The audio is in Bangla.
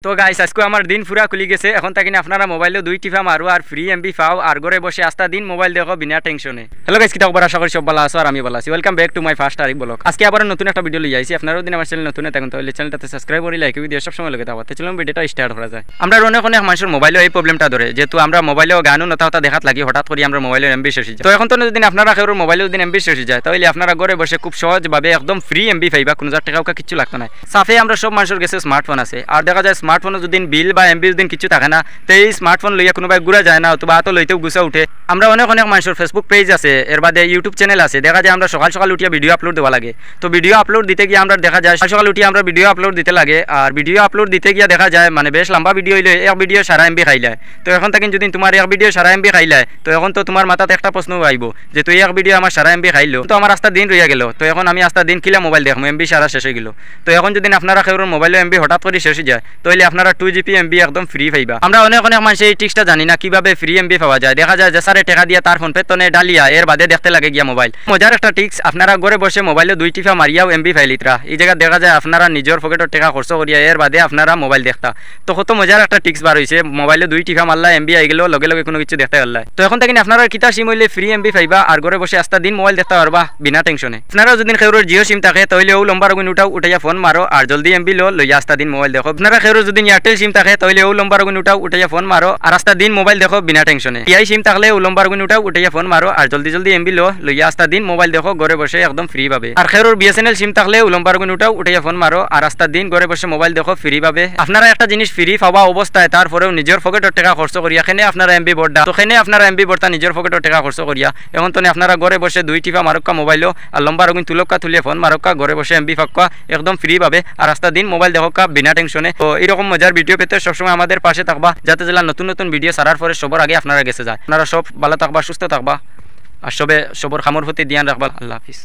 তো গাইস আজকে আমার দিন পুরা খুলি গেছে। এখন তাকিনে আপনারা মোবাইলে 2 টিপা মারো আর ফ্রি এমবি পাও আর ঘরে বসে আস্তা দিন মোবাইল দেখো বিনা টেনশনে। হ্যালো গাইস, কি খবর? আশা করি সব ভালো আছো আর আমি ভালো আছি। Welcome back to my first Arik blog. আজকে আবার নতুন একটা ভিডিও লই আইছি। আপনারা যদি আমার চ্যানেল নতুন থাকেন তাহলে চ্যানেলটাতে সাবস্ক্রাইব করে লাইক ভিডিও সব সময় লাগে তাওতে চলুন ভিডিওটা স্টার্ট করা যায়। আমরা অনেক মানুষের মোবাইলে এই প্রবলেমটা ধরে, যেহেতু আমরা মোবাইলেও গানও নতা দেখাত লাগি হঠাৎ করে আমরা মোবাইলের এমবি শেষ হয়ে যায়। তো এখন তো যদি আপনারা কেউ মোবাইলে যদি এমবি শেষ হয়ে যায় তাহলে আপনারা ঘরে বসে খুব সহজভাবে একদম ফ্রি এমবি পাইবা, কোনো টাকাও কিছু লাগতো না। সাফে আমরা সব মানুষের কাছে স্মার্টফোন আছে আর দেখা যায় স্মার্টফোনে যদি বিল বা এমবি যদি কিছু থাকে না তো এই স্মার্টফোন লইয়া কোনোবাই ঘুরা যায় না, অথবা হাতও লইতেও গুছা উঠে। আমরা অনেক মানুষের ফেসবুক পেজ আছে, এর বাদে ইউটিউব চ্যানেল আছে। দেখা যায় আমরা সকাল সকাল উঠিয়া ভিডিও আপলোড দেওয়া লাগে। তো ভিডিও আপলোড দিতে গিয়ে আমরা দেখা যায় সকাল উঠিয়ে আমরা ভিডিও আপলোড দিতে লাগে, আর ভিডিও আপলোড দিতে গিয়ে দেখা যায় বেশ লম্বা ভিডিও হইলে এক ভিডিও সারা এমবি খাইলায়। তো এখন থেকে যদি তোমার এক ভিডিও সারা এমবি খাইলায় তো এখন তো তোমার মাথাতে একটা প্রশ্ন আইব যে তুই এক ভিডিও আমার সারা এমবি খাইলো, তো আমার আস্তা দিন রইয়া গেল। তো এখন আমি আস্তা দিন কিলা মোবাইল দেখবো, এমবি সারা শেষ হয়ে গেল। তো এখন যদি আপনারা কেউ মোবাইলে এমবি হঠাৎ করে শেষ হয়ে যায় তাহলে আপনারা 2GB এমবি একদম ফ্রি পাইবা। আমরা অনেক মানুষ এই টিক্সটা জানি না কিভাবে ফ্রি এমবি পাওয়া যায়। দেখা যায় যে সারে টাকা দিয়া তার ফোন পে তনে ডালিয়া এর বাদে দেখতে লাগে গিয়া মোবাইল। মজার একটা টিক্স, আপনারা ঘরে বসে মোবাইলে 2 টিপা মারিয়াও এমবি ফাইলিত্রা। এই জায়গা দেখা যায় আপনারা নিজের পকেটের টাকা খরচ করিয়া এর বাদে আপনারা মোবাইল দেখতা। তো কত মজার একটা টিক্স বার হয়েছে, মোবাইলে 2 টিপা মারলা এমবি আই গেল, লগে লগে কোনো কিছু দেখতে পারলা। তো এখন থেকে আপনারা কিতা সিম হইলে ফ্রি এমবি পাইবা আর ঘরে বসে আস্তা দিন মোবাইল দেখতে পারবা বিনা টেনশনে। আপনারা যদি কেউর জিও সিম থাকে তাহলে ও লম্বা রগুন উঠাইয়া ফোন মারো আর জলদি এমবি লইয়া আস্তা দিন মোবাইল দেখো। আপনারা কেউর যদি এয়ারটেল সিম থাকে তাহলে ও লম্বা রগুন উঠাইয়া ফোন মারো আর আস্তা দিন মোবাইল দেখো বিনা টেনশনে। টিআই সিম থাকলে ও লম্বা রগুন উঠাইয়া ফোন মারো আর জলদি এমবি লইয়া আস্তা দিন মোবাইল দেখো ঘরে বসে একদম ফ্রি পাবে। আর কেউর বিএসএনএল সিম থাকলে ও লম্বা রগুন উঠাইয়া ফোন মারো আর আস্তা দিন ঘরে বসে মোবাইল দেখো ফ্রি পাবে। আপনারা একটা জিনিস ফ্রি পাওয়া অবস্থায় তারপরেও নিজের পকেটের টাকা খরচ করিয়া এখানে আপনারা এমবি বড়া, তো এখানে আপনারা এমবি বড়া নিজের পকেটের টাকা খরচ করিয়া এখন তো আপনারা ঘরে বসে 2 টিপা মারক্কা মোবাইলও আর লম্বা রগুন তুলিয়া ফোন মারক্কা ঘরে বসে এমবি ফাক্কা একদম ফ্রি পাবে আর আস্তা দিন মোবাইল দেখোকা বিনা টেনশনে। তো এরকম মজার ভিডিও পেতে সবসময় আমাদের পাশে থাকবা, যাতে জেলা নতুন ভিডিও ছাড়ার পরে সবার আগে আপনারা গেছে যায়। আপনারা সব ভালো থাকবা, সুস্থ থাকবা আর সবর খামর প্রতি ধ্যান রাখবা। আল্লাহ হাফিজ।